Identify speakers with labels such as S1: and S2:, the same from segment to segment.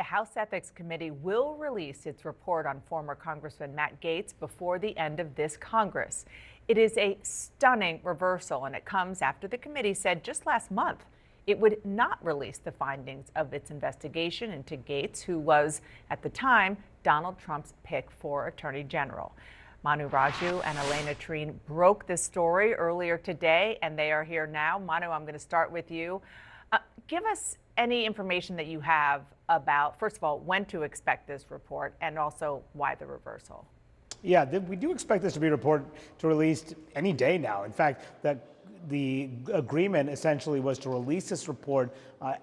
S1: The House Ethics Committee will release its report on former Congressman Matt Gaetz before the end of this Congress. It is a stunning reversal, and it comes after the committee said just last month it would not release the findings of its investigation into Gaetz, who was, at the time, Donald Trump's pick for Attorney General. Manu Raju and Elena Trine broke this story earlier today, and they are here now. Manu, I'm going to start with you. Give us any information that you have about, first of all, when to expect this report, and also why the reversal.
S2: Yeah, we do expect this to be a report to release any day now. In fact, the agreement essentially was to release this report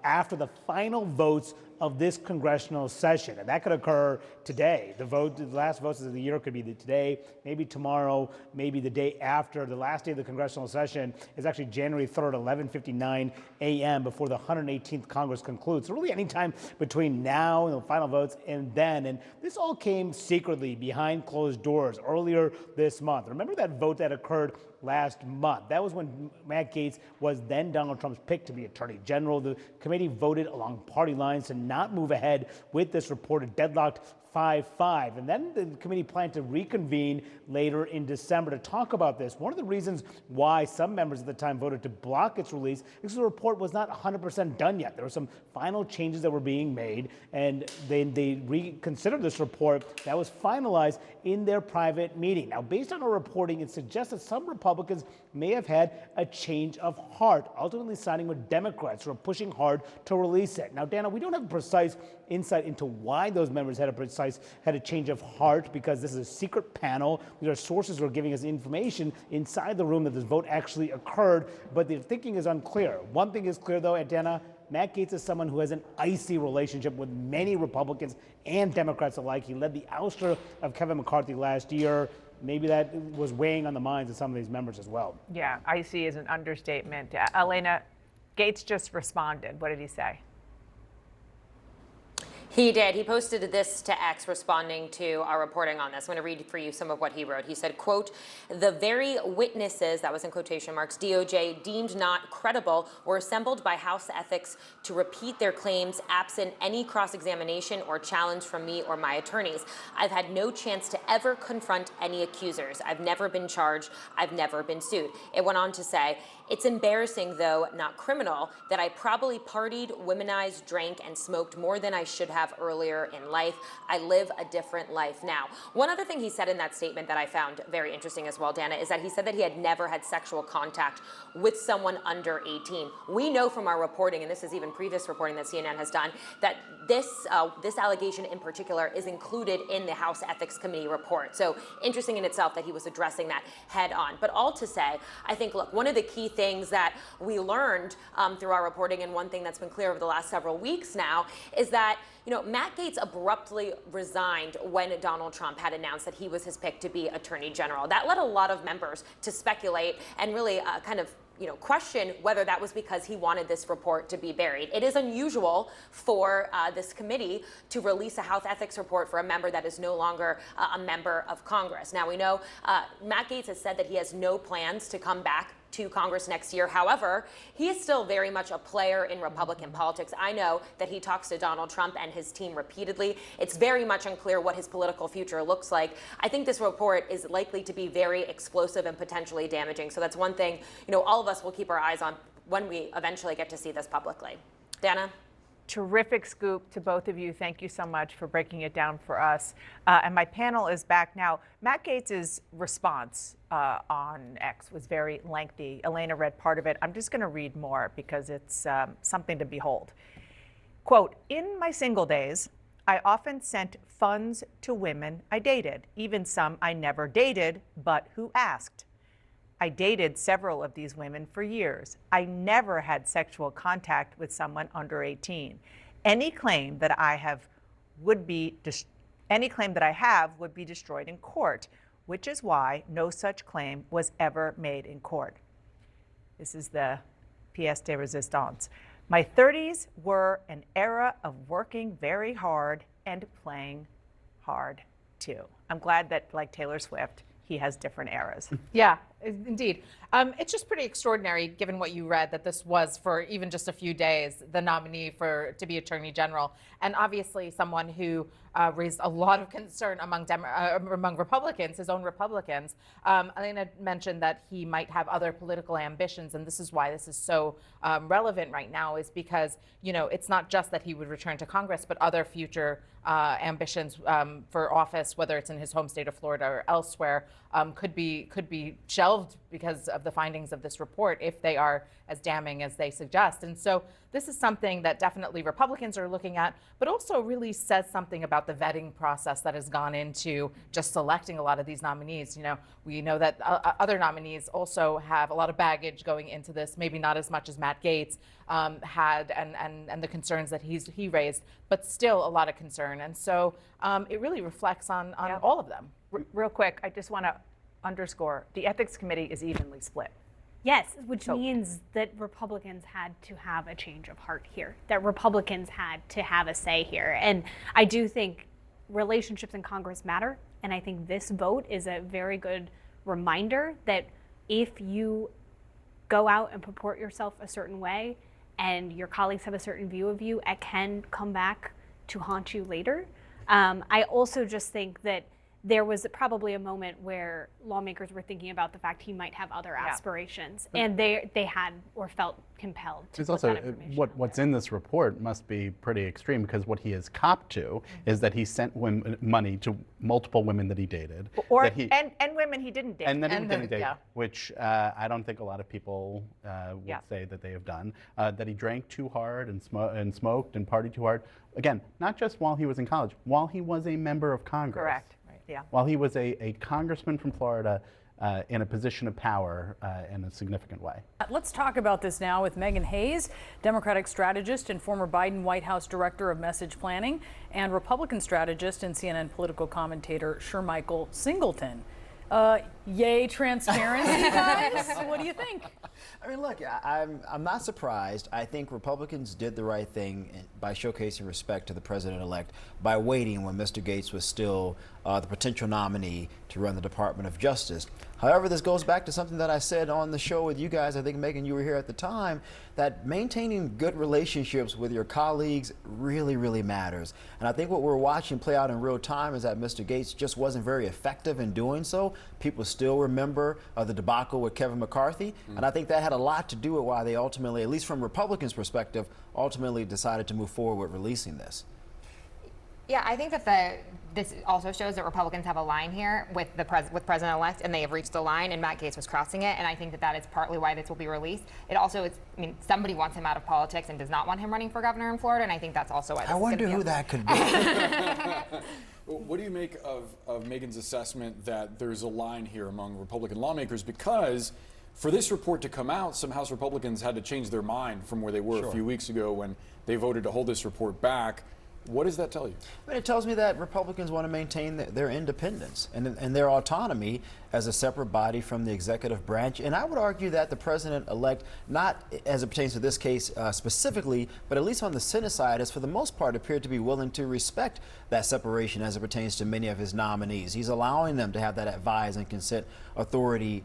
S2: after the final votes of this congressional session, and that could occur today. The last votes of the year could be today, maybe tomorrow, maybe the day after. The last day of the congressional session is actually January 3rd, 11:59 a.m. before the 118th Congress concludes. So really any time between now and the final votes and then. And this all came secretly behind closed doors earlier this month. Remember that vote that occurred last month? That was when Matt Gaetz was then Donald Trump's pick to be Attorney General. The committee voted along party lines to not move ahead with this report. It deadlocked 5-5. And then the committee planned to reconvene later in December to talk about this. One of the reasons why some members at the time voted to block its release is the report was not 100% done yet. There were some final changes that were being made, and they reconsidered this report that was finalized in their private meeting. Now, based on our reporting, it suggests that some Republicans may have had a change of heart, ultimately siding with Democrats who are pushing hard to release it. Now, Dana, we don't have precise insight into why those members had a change of heart, because this is a secret panel. These are sources who are giving us information inside the room that this vote actually occurred, but the thinking is unclear. One thing is clear, though, Dana, Matt Gaetz is someone who has an icy relationship with many Republicans and Democrats alike. He led the ouster of Kevin McCarthy last year. Maybe that was weighing on the minds of some of these members as well.
S1: Yeah, icy is an understatement. Elena, Gaetz just responded. What did he say?
S3: He did. He posted this to X responding to our reporting on this. I'm going to read for you some of what he wrote. He said, quote, "The very witnesses," that was in quotation marks, "DOJ deemed not credible were assembled by House Ethics to repeat their claims absent any cross-examination or challenge from me or my attorneys. I've had no chance to ever confront any accusers. I've never been charged. I've never been sued." It went on to say, "It's embarrassing, though not criminal, that I probably partied, womanized, drank, and smoked more than I should have earlier in life. I live a different life now." One other thing he said in that statement that I found very interesting as well, Dana, is that he said that he had never had sexual contact with someone under 18. We know from our reporting, and this is even previous reporting that CNN has done, that this allegation in particular is included in the House Ethics Committee report. So interesting in itself that he was addressing that head on. But all to say, I think, look, one of the key things that we learned through our reporting, and one thing that's been clear over the last several weeks now, is that Matt Gaetz abruptly resigned when Donald Trump had announced that he was his pick to be Attorney General. That led a lot of members to speculate and really kind of question whether that was because he wanted this report to be buried. It is unusual for this committee to release a House Ethics report for a member that is no longer a member of Congress. Now, we know Matt Gaetz has said that he has no plans to come back to Congress next year. However, he is still very much a player in Republican politics. I know that he talks to Donald Trump and his team repeatedly. It's very much unclear what his political future looks like. I think this report is likely to be very explosive and potentially damaging. So that's one thing, all of us will keep our eyes on when we eventually get to see this publicly. Dana?
S1: Terrific scoop to both of you. Thank you so much for breaking it down for us. And my panel is back now. Matt Gaetz's response on X was very lengthy. Elena read part of it. I'm just going to read more because it's something to behold. Quote, "In my single days, I often sent funds to women I dated, even some I never dated, but who asked. I dated several of these women for years. I never had sexual contact with someone under 18. Any claim that I have would be destroyed in court, which is why no such claim was ever made in court." This is the pièce de résistance. "My 30s were an era of working very hard and playing hard too." I'm glad that, like Taylor Swift, he has different eras.
S4: Yeah, Indeed. It's just pretty extraordinary, given what you read, that this was for even just a few days the nominee to be Attorney General, and obviously someone who raised a lot of concern among Republicans, his own Republicans. Elena mentioned that he might have other political ambitions, and this is why this is so relevant right now, is because, you know, it's not just that he would return to Congress, but other future ambitions for office, whether it's in his home state of Florida or elsewhere, could be shelved because of the findings of this report, if they are as damning as they suggest. And so this is something that definitely Republicans are looking at, but also really says something about the vetting process that has gone into just selecting a lot of these nominees. You know, we know that other nominees also have a lot of baggage going into this, maybe not as much as Matt Gaetz had, and the concerns that he raised, but still a lot of concern. And so it really reflects on all of them.
S1: Real quick, I just want to underscore, the Ethics Committee is evenly split.
S5: Yes, which means that Republicans had to have a change of heart here, that Republicans had to have a say here. And I do think relationships in Congress matter. And I think this vote is a very good reminder that if you go out and purport yourself a certain way and your colleagues have a certain view of you, it can come back to haunt you later. I also just think that there was probably a moment where lawmakers were thinking about the fact he might have other aspirations, and they had or felt compelled to
S6: It's
S5: put
S6: also
S5: that information out
S6: what's
S5: there.
S6: in this report must be pretty extreme, because what he has copped to is that he sent money to multiple women that he dated,
S1: Or
S6: that he,
S1: and women he didn't date.
S6: and then he
S4: and
S6: didn't
S4: then-
S6: date,
S4: yeah.
S6: which I don't think a lot of people would
S1: Yeah.
S6: say that they have done. That he drank too hard and smoked and partied too hard. Again, not just while he was in college, while he was a member of Congress.
S1: Correct. Right. Yeah.
S6: While he was a congressman from Florida in a position of power in a significant way.
S7: Let's talk about this now with Megan Hayes, Democratic strategist and former Biden White House director of message planning, and Republican strategist and CNN political commentator Shermichael Singleton. Yay, transparency, guys. What do you think?
S8: I mean, look, I'm not surprised. I think Republicans did the right thing by showcasing respect to the president-elect by waiting when Mr. Gaetz was still the potential nominee to run the Department of Justice. However, this goes back to something that I said on the show with you guys. I think, Megan, you were here at the time, that maintaining good relationships with your colleagues really, really matters. And I think what we're watching play out in real time is that Mr. Gaetz just wasn't very effective in doing so. People still remember the debacle with Kevin McCarthy. And I think that had a lot to do with why they ultimately, at least from Republicans' perspective, ultimately decided to move forward with releasing this.
S9: Yeah, I think that this also shows that Republicans have a line here with with President-elect, and they have reached the line, and Matt Gaetz was crossing it, and I think that is partly why this will be released. It also is, I mean, somebody wants him out of politics and does not want him running for governor in Florida, and I think that's also why this
S8: I
S9: is
S8: wonder
S9: gonna be
S8: who
S9: up.
S8: that could be.
S10: What do you make of Megan's assessment that there's a line here among Republican lawmakers? Because for this report to come out, some House Republicans had to change their mind from where they were a few weeks ago when they voted to hold this report back. What does that tell you?
S8: I mean, it tells me that Republicans want to maintain their independence and their autonomy as a separate body from the executive branch. And I would argue that the president-elect, not as it pertains to this case specifically, but at least on the Senate side, has for the most part appeared to be willing to respect that separation as it pertains to many of his nominees. He's allowing them to have that advise and consent authority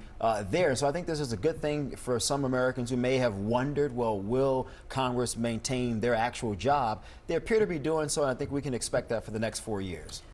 S8: there. So I think this is a good thing for some Americans who may have wondered, well, will Congress maintain their actual job? They appear to be doing so, and I think we can expect that for the next 4 years.